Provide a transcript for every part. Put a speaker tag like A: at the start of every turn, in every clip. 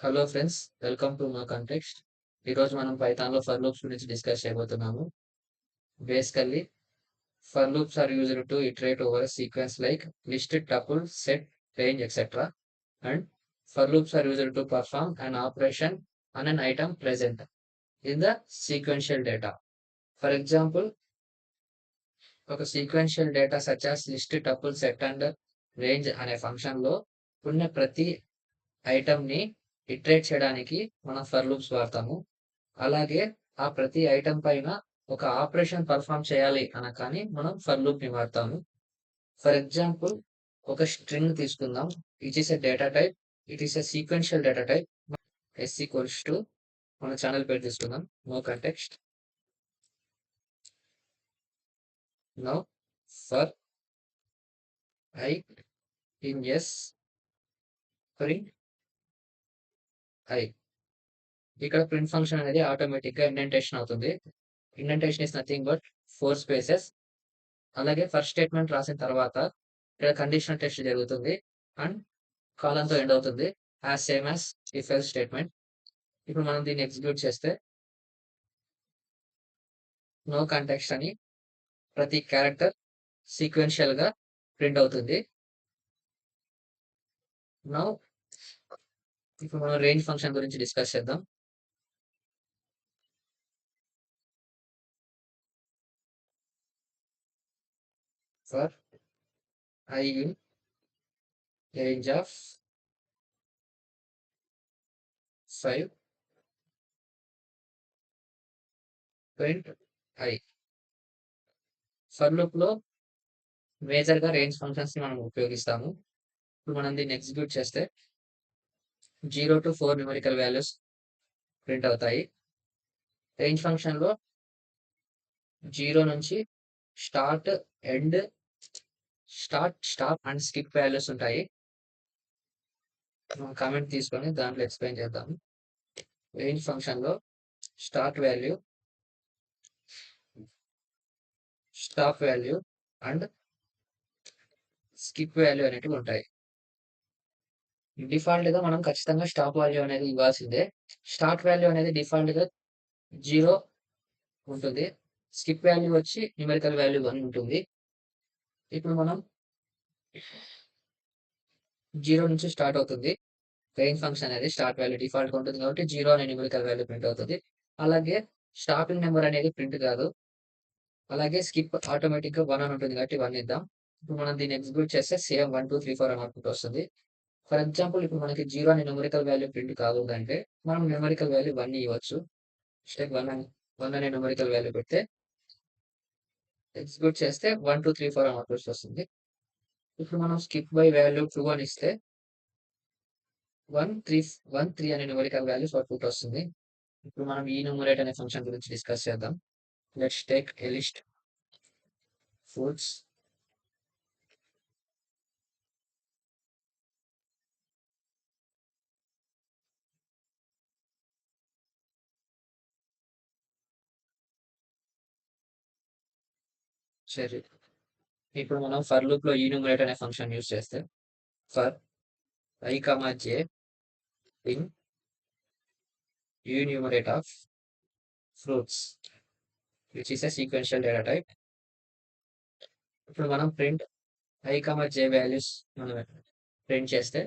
A: Hello friends, welcome to my context. ఈరోజు మనం పైథాన్లో ఫర్ లూప్స్ గురించి డిస్కస్ చేయబోతున్నాము. Basically for loops are used to iterate over sequence like list, tuple, set, range, etcetera. And for loops are used to perform an operation on an item present in the sequential data. For example, ఒక sequential data such as list, tuple, set and range అనే ఫంక్షన్లో ఉన్న ప్రతి ఐటమ్ని iterate చేయడానికి మనం for loops వాడతాము. అలాగే ఆ ప్రతి ఐటమ్ పైన ఒక ఆపరేషన్ పర్ఫామ్ చేయాలి అనగాని మనం ఫర్ లూప్ ని వాడతాము. ఫర్ ఎగ్జాంపుల్, ఒక స్ట్రింగ్ తీసుకుందాం. It is a data type. It is a sequential data type. S equals to మన ఛానల్ పేరు తీసుకుందాం, no context. Now for i in s print i. ఇక్కడ ప్రింట్ ఫంక్షన్ అనేది automatic గా ఇండెంటేషన్ అవుతుంది. Indentation is nothing but 4 spaces. అలాగే first statement రాసిన తర్వాత ఇక్కడ కండిషనల్ టెస్ట్ జరుగుతుంది అండ్ కాలంతో ఎండ్ అవుతుంది, as same as if else statement. ఇప్పుడు మనం దీన్ని ఎగ్జిక్యూట్ చేస్తే నో కాంటెక్స్ట్ అని ప్రతి క్యారెక్టర్ సీక్వెన్షియల్ గా ప్రింట్ అవుతుంది. నౌ ఇప్పుడు మనం రేంజ్ ఫంక్షన్ గురించి డిస్కస్ చేద్దాం. For i in range of 5 print I. For loop లో మేజర్ గా రేంజ్ ఫంక్షన్స్ ని మనం ఉపయోగిస్తాము. ఇప్పుడు మనం దీన్ని ఎగ్జిక్యూట్ చేస్తే 0 to 4 న్యూమరికల్ వాల్యూస్ ప్రింట్ అవుతాయి. రేంజ్ ఫంక్షన్ లో 0 నుంచి start, end, stop and skip values ఉంటాయి. కామెంట్ తీసుకొని దాంట్లో ఎక్స్ప్లెయిన్ చేద్దాం. రేంజ్ ఫంక్షన్ లో start value, stop value and skip value అనేటివి ఉంటాయి. డిఫాల్ట్ గా మనం ఖచ్చితంగా స్టాప్ వాల్యూ అనేది ఇవ్వాల్సిందే. స్టార్ట్ వాల్యూ అనేది డిఫాల్ట్ గా 0 ఉంటుంది. స్కిప్ వాల్యూ వచ్చి న్యూమరికల్ వాల్యూ 1 ఉంటుంది. ఇప్పుడు మనం 0 నుంచి స్టార్ట్ అవుతుంది. రేంజ్ ఫంక్షన్ అనేది స్టార్ట్ వాల్యూ డిఫాల్ట్ గా ఉంటుంది కాబట్టి 0 అనే న్యూమరికల్ వాల్యూ ప్రింట్ అవుతుంది. అలాగే స్టాపింగ్ నెంబర్ అనేది ప్రింట్ కాదు. అలాగే స్కిప్ ఆటోమేటిక్ గా 1 అని ఉంటుంది కాబట్టి 1 ఇద్దాం. ఇప్పుడు మనం దీన్ని ఎగ్జిక్యూట్ చేస్తే సేమ్ 1 2 3 4 అని అవుట్పుట్ వస్తుంది. ఫర్ ఎగ్జాంపుల్, ఇప్పుడు మనకి 0 అనే న్యూమరికల్ వాల్యూ ప్రింట్ కాకూడదంటే మనం న్యూమరికల్ వాల్యూ 1 ఇవ్వచ్చు. స్టెప్ 1 అనే న్యూమరికల్ వాల్యూ పెడితే ఎగ్జిక్యూట్ చేస్తే 1 2 3 4 అని అవుట్పుట్ వస్తుంది. ఇప్పుడు మనం స్కిప్ బై వాల్యూ 2 అని ఇస్తే 1 3 అనే న్యూమరికల్ వాల్యూస్ అవుట్పుట్ వస్తుంది. ఇప్పుడు మనం ఈ న్యూమరేట్ అనే ఫంక్షన్ గురించి డిస్కస్ చేద్దాం. Let's take a list fruits సరే. ఇప్పుడు మనం ఫర్ లూప్ లో న్యూమరేట్ అనే ఫంక్షన్ యూజ్ చేస్తే for i comma j in enumerate of fruits which is a sequential data type. ఇప్పుడు మనం print i comma j values మనం ప్రింట్ చేస్తే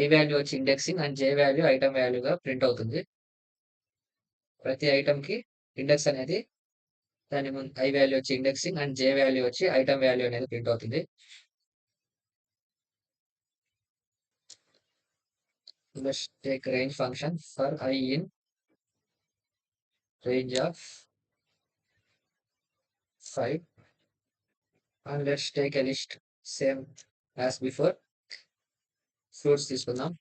A: ఐ వాల్యూ వచ్చి indexing and j value item వాల్యూగా print అవుతుంది. ప్రతి ఐటమ్ కి ఇండెక్స్ అనేది దాని ముందు ఐ వాల్యూ వచ్చి ఇండెక్సింగ్ అండ్ జే వాల్యూ వచ్చి ఐటమ్ వాల్యూ అనేది ప్రింట్ అవుతుంది. Let's take range function for I in range of 5 and let's take a list same as before. Fruits తీసుకుందాం.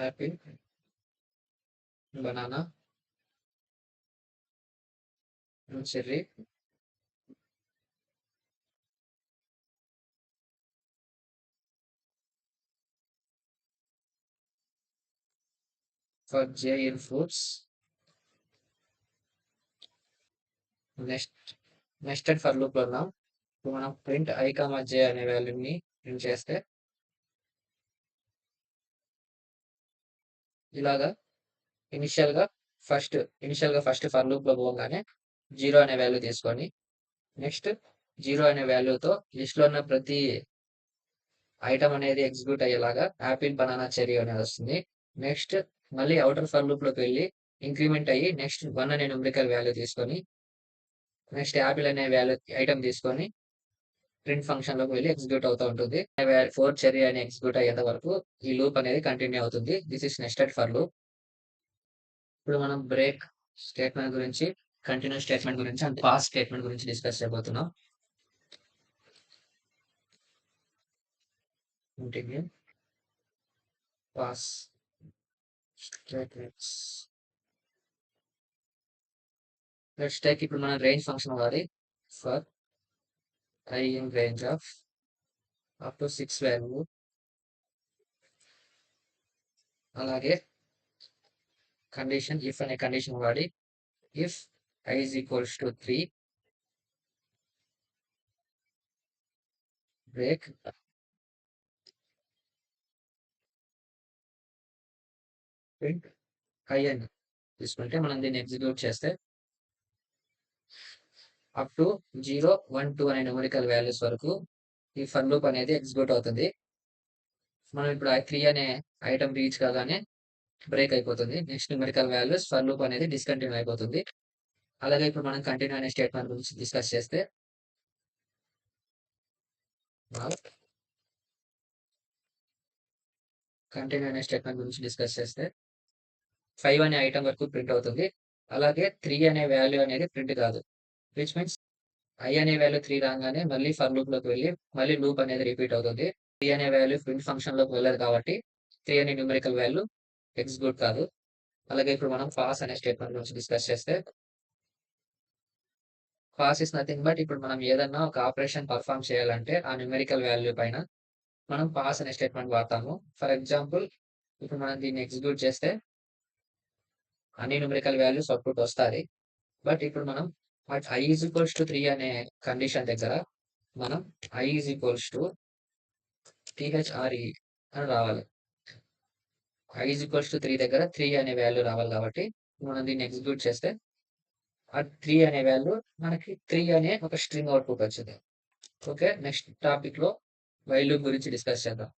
A: Apple, banana, cherry, for J in fruits. Next nested for loop లో ఉన్నాం. ఇప్పుడు మనం print I, J అనే వాల్యూని print చేస్తే ఇలాగా ఇనిషియల్‌గా ఫస్ట్ ఫర్ లూప్‌లో పోగానే 0 అనే వాల్యూ తీసుకొని నెక్స్ట్ 0 అనే వాల్యూతో లిస్ట్‌లో ఉన్న ప్రతి ఐటెమ్ అనేది ఎగ్జిక్యూట్ అయ్యేలాగా యాపిల్, బనానా, చెర్రీ అనేది వస్తుంది. నెక్స్ట్ మళ్ళీ ఔటర్ ఫర్ లూప్‌లోకి వెళ్లి ఇంక్రిమెంట్ అయ్యి నెక్స్ట్ 1 అనే న్యూమరికల్ వాల్యూ తీసుకొని నెక్స్ట్ యాపిల్ అనే వాల్యూ ఐటెమ్ తీసుకొని ప్రింట్ ఫంక్షన్‌లోకి వెళ్లి ఎగ్జిక్యూట్ అవుతా ఉంటుంది. 4 చెర్రీ అని ఎగ్జిక్యూట్ అయ్యేంత వరకు ఈ లూప్ అనేది కంటిన్యూ అవుతుంది. This is nested for loop. ఇప్పుడు మనం బ్రేక్ స్టేట్మెంట్ గురించి, కంటిన్యూ స్టేట్మెంట్ గురించి అండ్ పాస్ స్టేట్మెంట్ గురించి డిస్కస్ చేయబోతున్నాం. Continue pass statements. Let's take ఇప్పుడు మనం రేంజ్ ఫంక్షన్ వాడి for I in range of up to 6 value, అలాగే కండిషన్ ఇఫ్ అనే కండిషన్ వాడి if I is equals to 3 break print I అని తీసుకుంటే మనం దీన్ని ఎగ్జిక్యూట్ చేస్తే అప్ టు 0, 1, 2 అనే న్యూమరికల్ వాల్యూస్ వరకు ఈ ఫర్ లూప్ అనేది ఎగ్జిక్యూట్ అవుతుంది. మనం ఇప్పుడు 3 అనే ఐటమ్ రీచ్ కాగానే బ్రేక్ అయిపోతుంది. Next numerical values for loop అనేది డిస్కంటిన్యూ అయిపోతుంది. అలాగే ఇప్పుడు మనం కంటిన్యూ అనే స్టేట్మెంట్ గురించి డిస్కస్ చేస్తే కంటిన్యూ అనే స్టేట్మెంట్ గురించి డిస్కస్ చేస్తే 5 అనే ఐటమ్ వరకు ప్రింట్ అవుతుంది. అలాగే 3 అనే వాల్యూ అనేది ప్రింట్ కాదు. విచ్ మీన్స్ I అనే వాల్యూ 3 రాగానే మళ్ళీ ఫర్ లూప్‌లోకి వెళ్లి మళ్ళీ లూప్ అనేది రిపీట్ అవుతుంది. 3 అనే వాల్యూ ప్రింట్ ఫంక్షన్‌లోకి వెళ్ళదు కాబట్టి 3 అనే న్యూమరికల్ వాల్యూ ఎగ్జిక్యూట్ కాదు. అలాగే ఇప్పుడు మనం పాస్ అనే స్టేట్మెంట్ గురించి డిస్కస్ చేస్తే పాస్ ఇస్ నథింగ్ బట్ ఇప్పుడు మనం ఏదన్నా ఒక ఆపరేషన్ పర్ఫార్మ్ చేయాలంటే ఆ న్యూమరికల్ వాల్యూ పైన మనం పాస్ అనే స్టేట్మెంట్ వాడతాము. ఫర్ ఎగ్జాంపుల్ ఇప్పుడు మనం దీన్ని ఎగ్జిక్యూట్ చేస్తే అన్ని న్యూమరికల్ వాల్యూస్ అవుట్‌పుట్ వస్తాది. బట్ ఇప్పుడు మనం I ఈజ్ ఈక్వల్స్ టు 3 అనే కండిషన్ దగ్గర మనం I is equals to THRE అని రావాలి. I ఈజ్ ఈక్వల్స్ టు 3 దగ్గర 3 అనే వాల్యూ రావాలి కాబట్టి మనం దీన్ని ఎగ్జిక్యూట్ చేస్తే ఆ 3 అనే వాల్యూ మనకి 3 అనే ఒక స్ట్రింగ్ అవుట్‌పుట్ వచ్చింది. ఓకే. నెక్స్ట్ టాపిక్‌లో వైల్ లూప్ గురించి డిస్కస్ చేద్దాం.